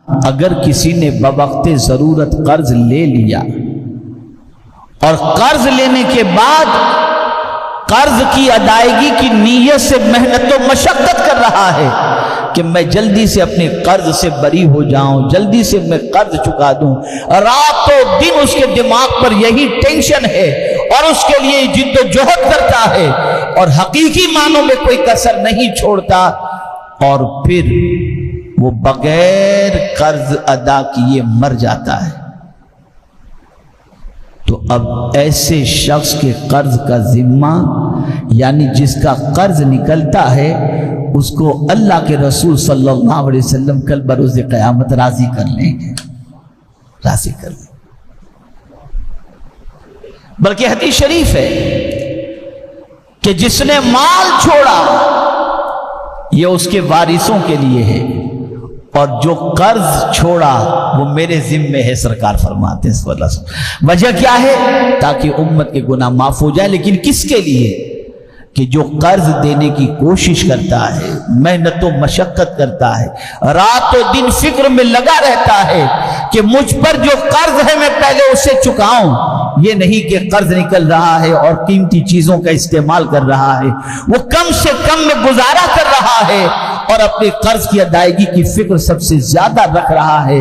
اگر کسی نے بوقت ضرورت قرض لے لیا اور قرض لینے کے بعد قرض کی ادائیگی کی نیت سے محنت و مشقت کر رہا ہے کہ میں جلدی سے اپنے قرض سے بری ہو جاؤں، جلدی سے میں قرض چکا دوں، رات و دن اس کے دماغ پر یہی ٹینشن ہے اور اس کے لیے جد و جہد کرتا ہے اور حقیقی معنوں میں کوئی کسر نہیں چھوڑتا، اور پھر وہ بغیر قرض ادا کیے مر جاتا ہے، تو اب ایسے شخص کے قرض کا ذمہ، یعنی جس کا قرض نکلتا ہے، اس کو اللہ کے رسول صلی اللہ علیہ وسلم کل بروز قیامت راضی کر لیں گے، راضی کر لیں گے۔ بلکہ حدیث شریف ہے کہ جس نے مال چھوڑا یہ اس کے وارثوں کے لیے ہے، اور جو قرض چھوڑا وہ میرے ذمے ہے، سرکار فرماتے ہیں صلی اللہ علیہ وسلم۔ وجہ کیا ہے؟ تاکہ امت کے گناہ معاف ہو جائے، لیکن کس کے لیے؟ کہ جو قرض دینے کی کوشش کرتا ہے، محنت و مشقت کرتا ہے، رات و دن فکر میں لگا رہتا ہے کہ مجھ پر جو قرض ہے میں پہلے اسے چکاؤں، یہ نہیں کہ قرض نکل رہا ہے اور قیمتی چیزوں کا استعمال کر رہا ہے، وہ کم سے کم میں گزارا کر رہا ہے اور اپنے قرض کی ادائیگی کی فکر سب سے زیادہ رکھ رہا ہے۔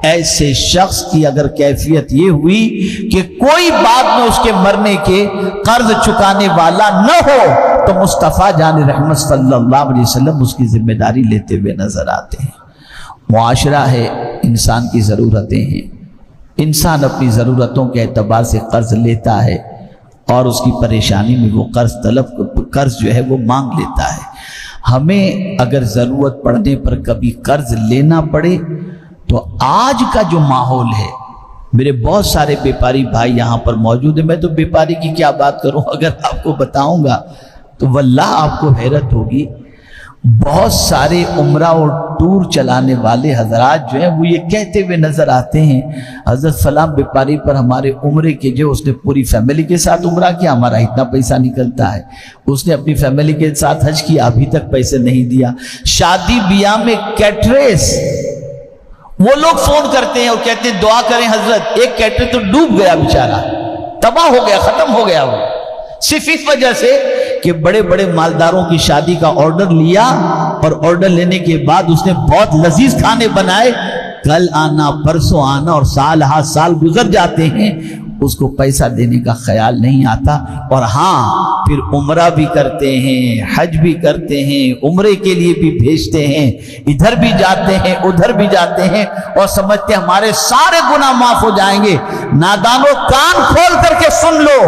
ایسے شخص کی اگر کیفیت یہ ہوئی کہ کوئی بعد میں اس کے مرنے کے قرض چکانے والا نہ ہو، تو مصطفیٰ جان رحمت صلی اللہ علیہ وسلم اس کی ذمہ داری لیتے ہوئے نظر آتے ہیں۔ معاشرہ ہے، انسان کی ضرورتیں ہیں، انسان اپنی ضرورتوں کے اعتبار سے قرض لیتا ہے اور اس کی پریشانی میں وہ قرض جو ہے وہ مانگ لیتا ہے۔ ہمیں اگر ضرورت پڑنے پر کبھی قرض لینا پڑے تو آج کا جو ماحول ہے، میرے بہت سارے بیپاری بھائی یہاں پر موجود ہیں، میں تو بیپاری کی کیا بات کروں، اگر آپ کو بتاؤں گا تو واللہ آپ کو حیرت ہوگی۔ بہت سارے عمرہ اور ٹور چلانے والے حضرات جو ہیں وہ یہ کہتے ہوئے نظر آتے ہیں، حضرت فلاں بیپاری پر ہمارے عمرے کے جو اس نے پوری فیملی کے ساتھ عمرہ کیا، ہمارا اتنا پیسہ نکلتا ہے، اس نے اپنی فیملی کے ساتھ حج کیا، ابھی تک پیسے نہیں دیا۔ شادی بیاہ میں کیٹریس، وہ لوگ فون کرتے ہیں اور کہتے ہیں دعا کریں حضرت، ایک کیٹر تو ڈوب گیا بیچارہ، تباہ ہو گیا، ختم ہو گیا، وہ صرف اس وجہ سے کہ بڑے بڑے مالداروں کی شادی کا آرڈر لیا اور آرڈر لینے کے بعد اس نے بہت لذیذ کھانے بنائے، کل آنا پرسوں آنا اور سال ہاتھ سال گزر جاتے ہیں، اس کو پیسہ دینے کا خیال نہیں آتا، اور ہاں پھر عمرہ بھی کرتے ہیں، حج بھی کرتے ہیں، عمرے کے لیے بھی بھیجتے ہیں، ادھر بھی جاتے ہیں ادھر بھی جاتے ہیں، اور سمجھتے ہیں ہمارے سارے گناہ معاف ہو جائیں گے۔ نادانو، کان کھول کر کے سن لو،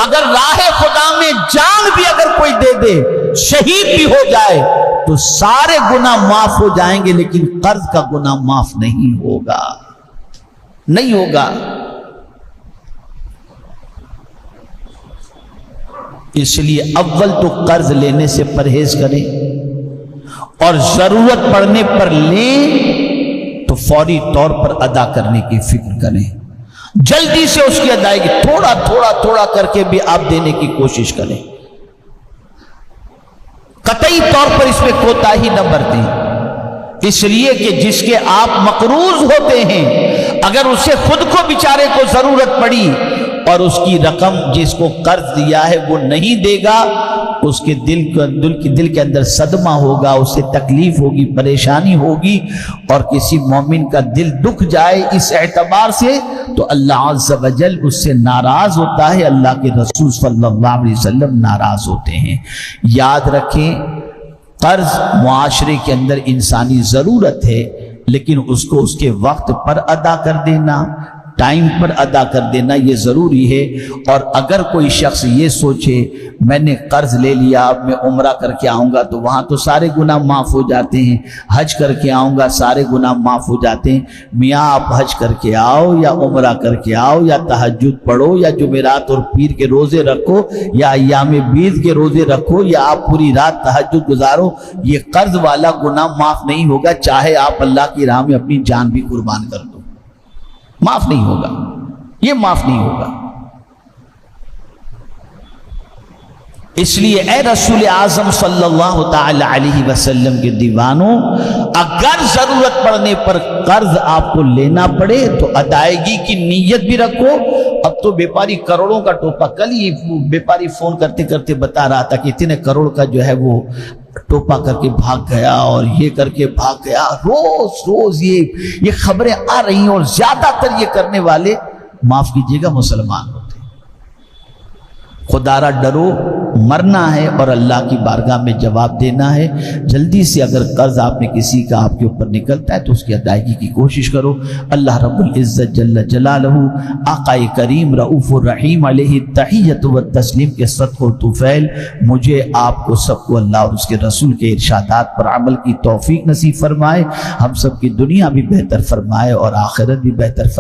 اگر راہ خدا میں جان بھی اگر کوئی دے دے، شہید بھی ہو جائے تو سارے گناہ معاف ہو جائیں گے، لیکن قرض کا گناہ معاف نہیں ہوگا، نہیں ہوگا۔ اس لیے اول تو قرض لینے سے پرہیز کریں، اور ضرورت پڑنے پر لیں تو فوری طور پر ادا کرنے کی فکر کریں، جلدی سے اس کی ادائیگی تھوڑا تھوڑا تھوڑا کر کے بھی آپ دینے کی کوشش کریں، قطعی طور پر اس میں کوتاہی نہ برتیں، اس لیے کہ جس کے آپ مقروض ہوتے ہیں اگر اسے خود کو بیچارے کو ضرورت پڑی اور اس کی رقم جس کو قرض دیا ہے وہ نہیں دے گا، اس کے دل کے اندر صدمہ ہوگا، اسے تکلیف ہوگی، پریشانی ہوگی، اور کسی مومن کا دل دکھ جائے اس اعتبار سے تو اللہ عز و جل اس سے ناراض ہوتا ہے، اللہ کے رسول صلی اللہ علیہ وسلم ناراض ہوتے ہیں۔ یاد رکھیں، قرض معاشرے کے اندر انسانی ضرورت ہے، لیکن اس کو اس کے وقت پر ادا کر دینا، ٹائم پر ادا کر دینا یہ ضروری ہے۔ اور اگر کوئی شخص یہ سوچے میں نے قرض لے لیا، اب میں عمرہ کر کے آؤں گا تو وہاں تو سارے گناہ معاف ہو جاتے ہیں، حج کر کے آؤں گا سارے گناہ معاف ہو جاتے ہیں، میاں آپ حج کر کے آؤ یا عمرہ کر کے آؤ یا تہجد پڑھو یا جمعرات اور پیر کے روزے رکھو یا ایام بیض کے روزے رکھو یا آپ پوری رات تہجد گزارو، یہ قرض والا گناہ معاف نہیں ہوگا، چاہے آپ اللہ کی راہ میں اپنی جان بھی قربان کر دو، معاف نہیں ہوگا، یہ معاف نہیں ہوگا۔ اس لیے اے رسول اعظم صلی اللہ تعالی علیہ وسلم کے دیوانوں، اگر ضرورت پڑنے پر قرض آپ کو لینا پڑے تو ادائیگی کی نیت بھی رکھو۔ اب تو بیپاری کروڑوں کا ٹوپا، کل ہی بیپاری فون کرتے کرتے بتا رہا تھا کہ اتنے کروڑ کا جو ہے وہ ٹوپا کر کے بھاگ گیا اور یہ کر کے بھاگ گیا۔ روز روز یہ خبریں آ رہی ہیں، اور زیادہ تر یہ کرنے والے، معاف کیجیے گا، مسلمان ہوتے ہیں۔ خدا را ڈرو، مرنا ہے اور اللہ کی بارگاہ میں جواب دینا ہے۔ جلدی سے اگر قرض آپ نے کسی کا آپ کے اوپر نکلتا ہے تو اس کی ادائیگی کی کوشش کرو۔ اللہ رب العزت جل جلالہ، آقا کریم رؤوف الرحیم علیہ التحیۃ والتسلیم کے صدق و طفیل مجھے، آپ کو، سب کو اللہ اور اس کے رسول کے ارشادات پر عمل کی توفیق نصیب فرمائے، ہم سب کی دنیا بھی بہتر فرمائے اور آخرت بھی بہتر فرمائے۔